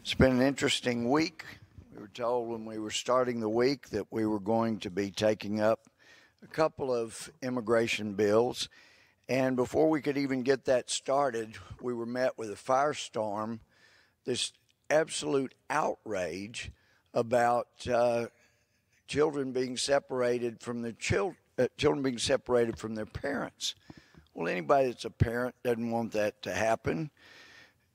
It's been an interesting week. We were told when we were starting the week that we were going to be taking up a couple of immigration bills. And before we could even get that started, we were met with a firestorm, this absolute outrage about children being separated from their children being separated from their parents. Well, anybody that's a parent doesn't want that to happen.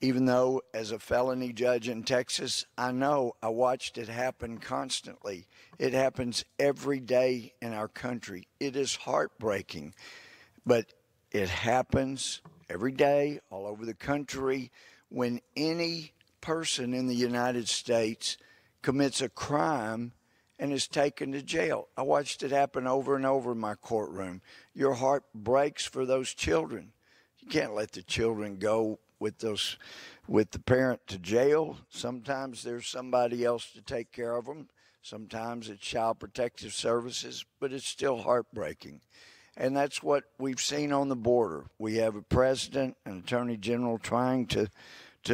Even though, as a felony judge in Texas, I know I watched it happen constantly. It happens every day in our country. It is heartbreaking, but it happens every day all over the country when any person in the United States commits a crime and is taken to jail. I watched it happen over and over in my courtroom. Your heart breaks for those children. You can't let the children go with the parent to jail. Sometimes there's somebody else to take care of them. Sometimes it's Child Protective Services, but it's still heartbreaking. And that's what we've seen on the border. We have a president and attorney general trying to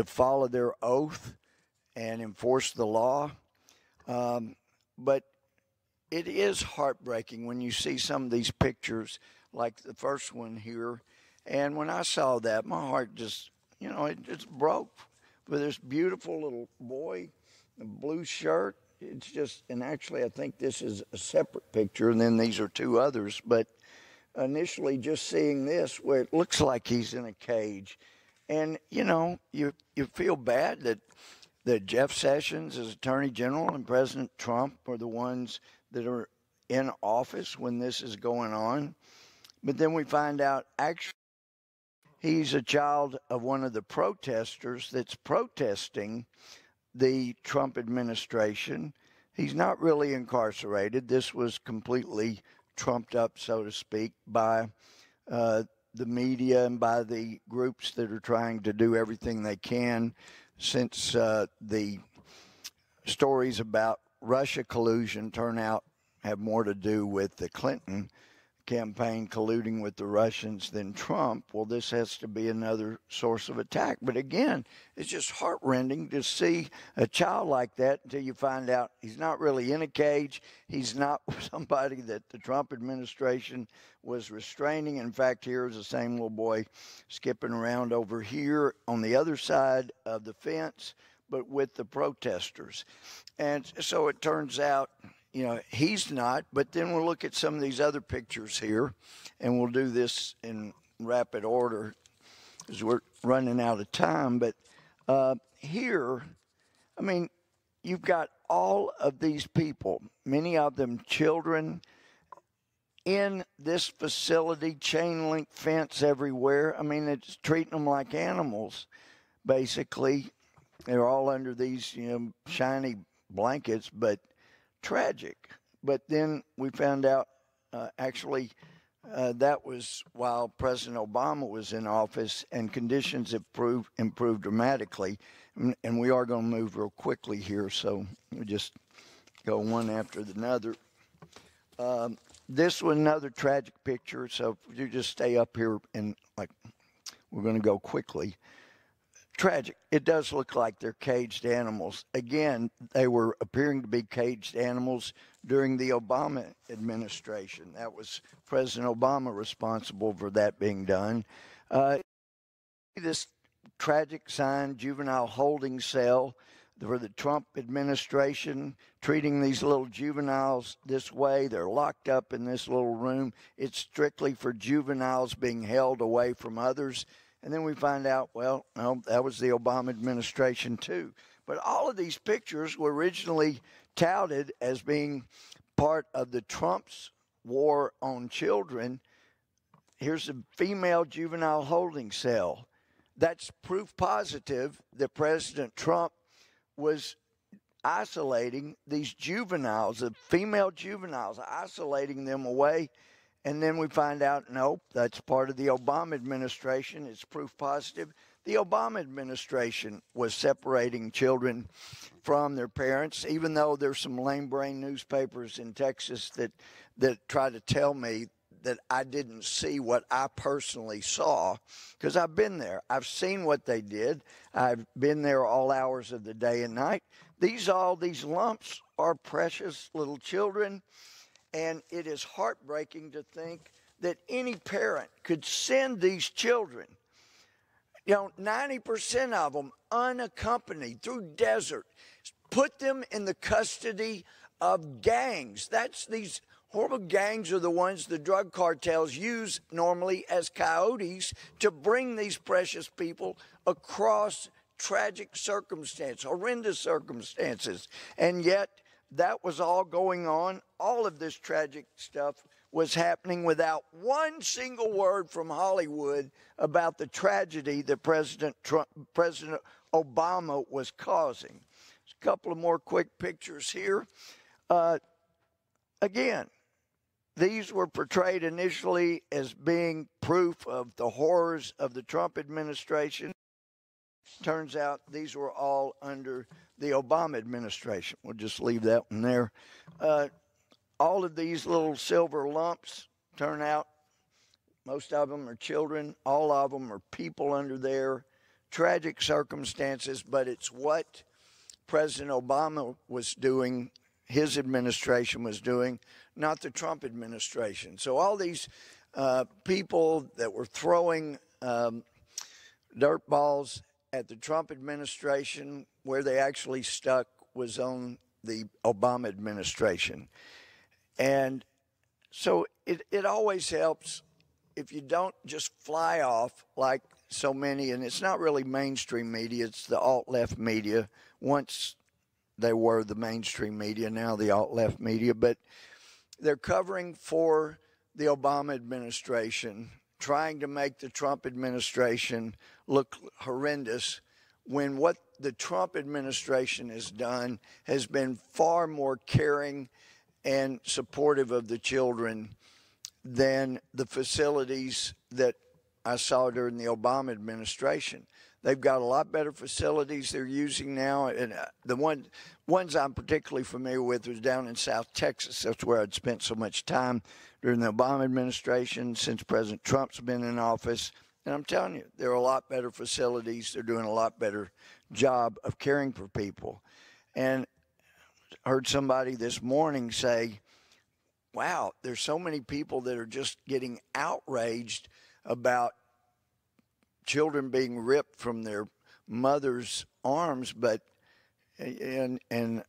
follow their oath and enforce the law. But it is heartbreaking when you see some of these pictures, like the first one here. And when I saw that, my heart just, it just broke for this beautiful little boy, a blue shirt. It's just, and actually I think this is a separate picture, and then these are two others. But initially just seeing this where it looks like he's in a cage. And, you feel bad that Jeff Sessions as Attorney General and President Trump are the ones that are in office when this is going on. But then we find out actually he's a child of one of the protesters that's protesting the Trump administration. He's not really incarcerated. This was completely trumped up, so to speak, by the media and by the groups that are trying to do everything they can since the stories about Russia collusion turn out have more to do with the Clinton campaign colluding with the Russians than Trump. Well, this has to be another source of attack. But again, it's just heartrending to see a child like that until you find out he's not really in a cage. He's not somebody that the Trump administration was restraining. In fact, here's the same little boy skipping around over here on the other side of the fence, but with the protesters. And so it turns out, he's not. But then we'll look at some of these other pictures here, and we'll do this in rapid order because we're running out of time. But here, you've got all of these people, many of them children, in this facility, chain link fence everywhere. It's treating them like animals, basically. They're all under these, shiny blankets, but tragic. But then we found out actually that was while President Obama was in office, and conditions have improved dramatically. And we are going to move real quickly here, so we just go one after another. This was another tragic picture, so if you just stay up here and we're going to go quickly. Tragic. It does look like they're caged animals. Again, they were appearing to be caged animals during the Obama administration. That was President Obama responsible for that being done. This tragic sign, juvenile holding cell, for the Trump administration, treating these little juveniles this way. They're locked up in this little room. It's strictly for juveniles being held away from others. And then we find out, well, no, that was the Obama administration too. But all of these pictures were originally touted as being part of the Trump's war on children. Here's a female juvenile holding cell. That's proof positive that President Trump was isolating these juveniles, the female juveniles, isolating them away. And then we find out, nope, that's part of the Obama administration. It's proof positive. The Obama administration was separating children from their parents, even though there's some lame brain newspapers in Texas that try to tell me that I didn't see what I personally saw, because I've been there. I've seen what they did. I've been there all hours of the day and night. These lumps are precious little children, and it is heartbreaking to think that any parent could send these children, 90% of them unaccompanied through desert, put them in the custody of gangs. These horrible gangs are the ones the drug cartels use normally as coyotes to bring these precious people across tragic circumstances, horrendous circumstances. And yet that was all going on. All of this tragic stuff was happening without one single word from Hollywood about the tragedy that President Obama was causing. A couple of more quick pictures here. Again, these were portrayed initially as being proof of the horrors of the Trump administration. Turns out these were all under the Obama administration. We'll just leave that one there. All of these little silver lumps turn out, most of them are children. All of them are people under there. Tragic circumstances, but it's what President Obama was doing, his administration was doing, not the Trump administration. So all these people that were throwing dirt balls at the Trump administration, where they actually stuck was on the Obama administration. And so it always helps if you don't just fly off like so many, and it's not really mainstream media, it's the alt-left media. Once they were the mainstream media, now the alt-left media, but they're covering for the Obama administration, trying to make the Trump administration look horrendous, when what the Trump administration has done has been far more caring and supportive of the children than the facilities that I saw during the Obama administration. They've got a lot better facilities they're using now, and the ones I'm particularly familiar with was down in South Texas. That's where I'd spent so much time during the Obama administration since President Trump's been in office. And I'm telling you, there are a lot better facilities. They're doing a lot better job of caring for people. And I heard somebody this morning say, wow, there's so many people that are just getting outraged about children being ripped from their mother's arms. But, and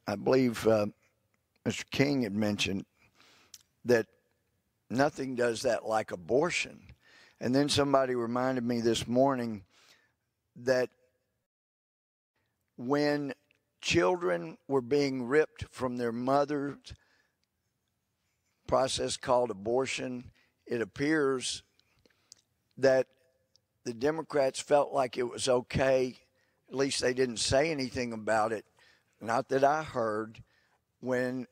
I believe Mr. King had mentioned that nothing does that like abortion. And then somebody reminded me this morning that when children were being ripped from their mother's process called abortion, it appears that the Democrats felt like it was okay, at least they didn't say anything about it, not that I heard, when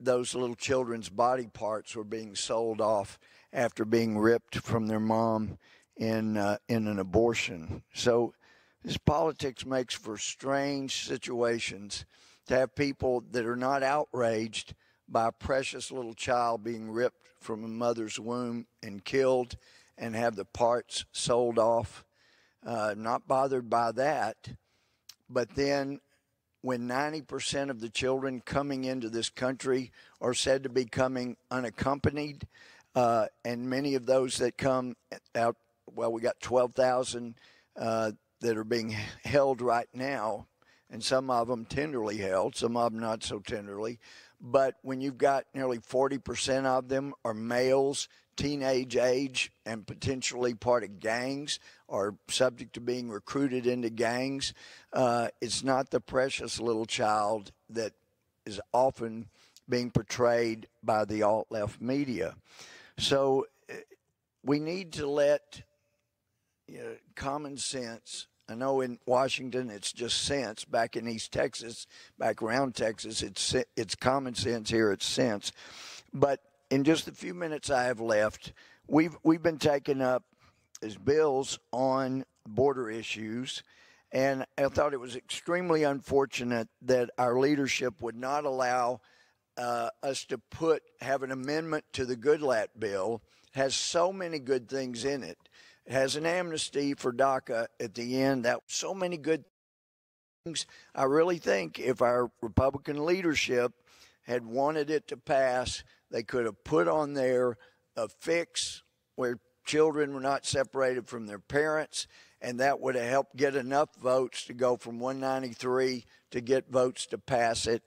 those little children's body parts were being sold off after being ripped from their mom in an abortion. So this politics makes for strange situations to have people that are not outraged by a precious little child being ripped from a mother's womb and killed and have the parts sold off, not bothered by that. But then when 90% of the children coming into this country are said to be coming unaccompanied, and many of those that come out, well, we got 12,000 that are being held right now, and some of them tenderly held, some of them not so tenderly. But when you've got nearly 40% of them are males, teenage age, and potentially part of gangs, or subject to being recruited into gangs, it's not the precious little child that is often being portrayed by the alt-left media. So we need to let common sense. I know in Washington it's just sense. Back in East Texas, back around Texas, it's common sense. Here it's sense. But in just the few minutes I have left, we've been taking up as bills on border issues, and I thought it was extremely unfortunate that our leadership would not allow us to have an amendment to the Goodlatte bill has so many good things in it. It has an amnesty for DACA at the end. That so many good things. I really think if our Republican leadership had wanted it to pass, they could have put on there a fix where children were not separated from their parents, and that would have helped get enough votes to go from 193 to get votes to pass it.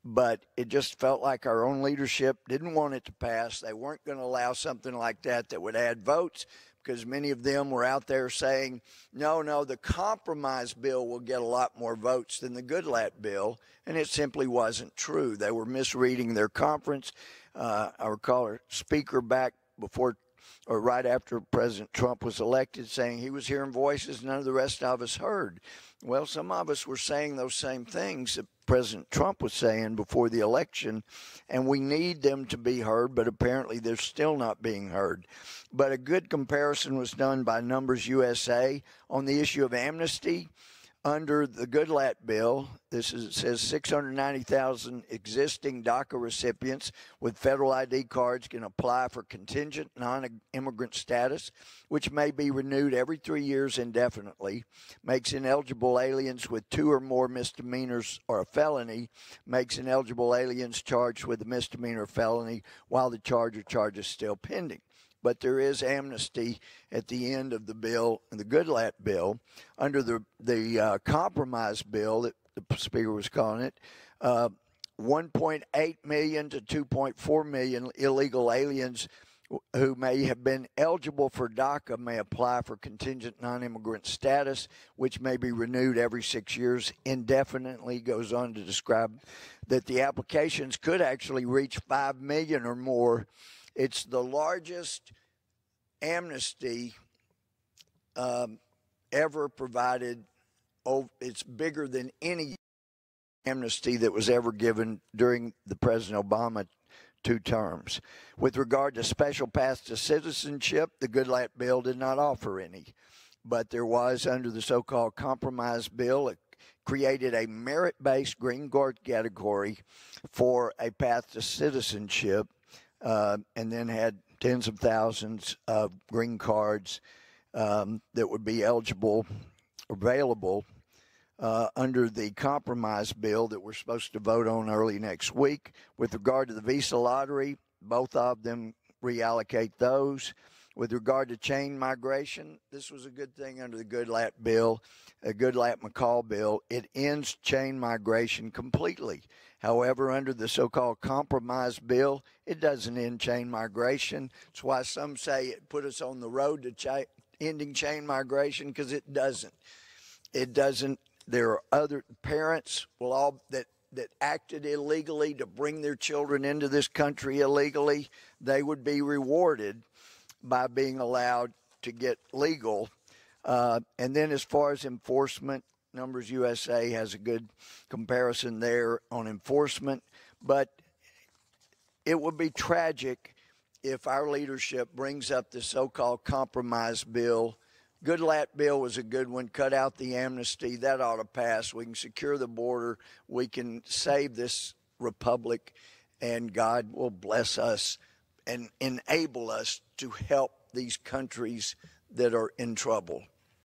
But it just felt like our own leadership didn't want it to pass. They weren't going to allow something like that would add votes, because many of them were out there saying, no, the compromise bill will get a lot more votes than the Goodlatte bill, and it simply wasn't true. They were misreading their conference. I recall our speaker back before or right after President Trump was elected saying he was hearing voices none of the rest of us heard. Well, some of us were saying those same things that President Trump was saying before the election, and we need them to be heard, but apparently they're still not being heard. But a good comparison was done by Numbers USA on the issue of amnesty. Under the Goodlatte bill, it says 690,000 existing DACA recipients with federal ID cards can apply for contingent non-immigrant status, which may be renewed every 3 years indefinitely, makes ineligible aliens with 2 or more misdemeanors or a felony, makes ineligible aliens charged with a misdemeanor or felony while the charge is still pending. But there is amnesty at the end of the bill, the Goodlatte bill. Under the compromise bill that the speaker was calling it, 1.8 million to 2.4 million illegal aliens who may have been eligible for DACA may apply for contingent non-immigrant status, which may be renewed every 6 years indefinitely. Goes on to describe that the applications could actually reach 5 million or more. It's the largest amnesty ever provided. It's bigger than any amnesty that was ever given during the President Obama 2 terms. With regard to special paths to citizenship, the Goodlatte bill did not offer any. But there was, under the so-called compromise bill, it created a merit-based green card category for a path to citizenship, and then had tens of thousands of green cards that would be available under the compromise bill that we're supposed to vote on early next week. With regard to the visa lottery, both of them reallocate those. With regard to chain migration, this was a good thing under the Goodlatte bill, a Goodlatte-McCall bill. It ends chain migration completely. However, under the so-called compromise bill, it doesn't end chain migration. That's why some say it put us on the road to ending chain migration, because it doesn't. It doesn't. There are other parents that acted illegally to bring their children into this country illegally. They would be rewarded by being allowed to get legal. And then as far as enforcement, Numbers USA has a good comparison there on enforcement. But it would be tragic if our leadership brings up the so-called compromise bill. Goodlatte bill was a good one. Cut out the amnesty. That ought to pass. We can secure the border. We can save this republic, and God will bless us and enable us to help these countries that are in trouble.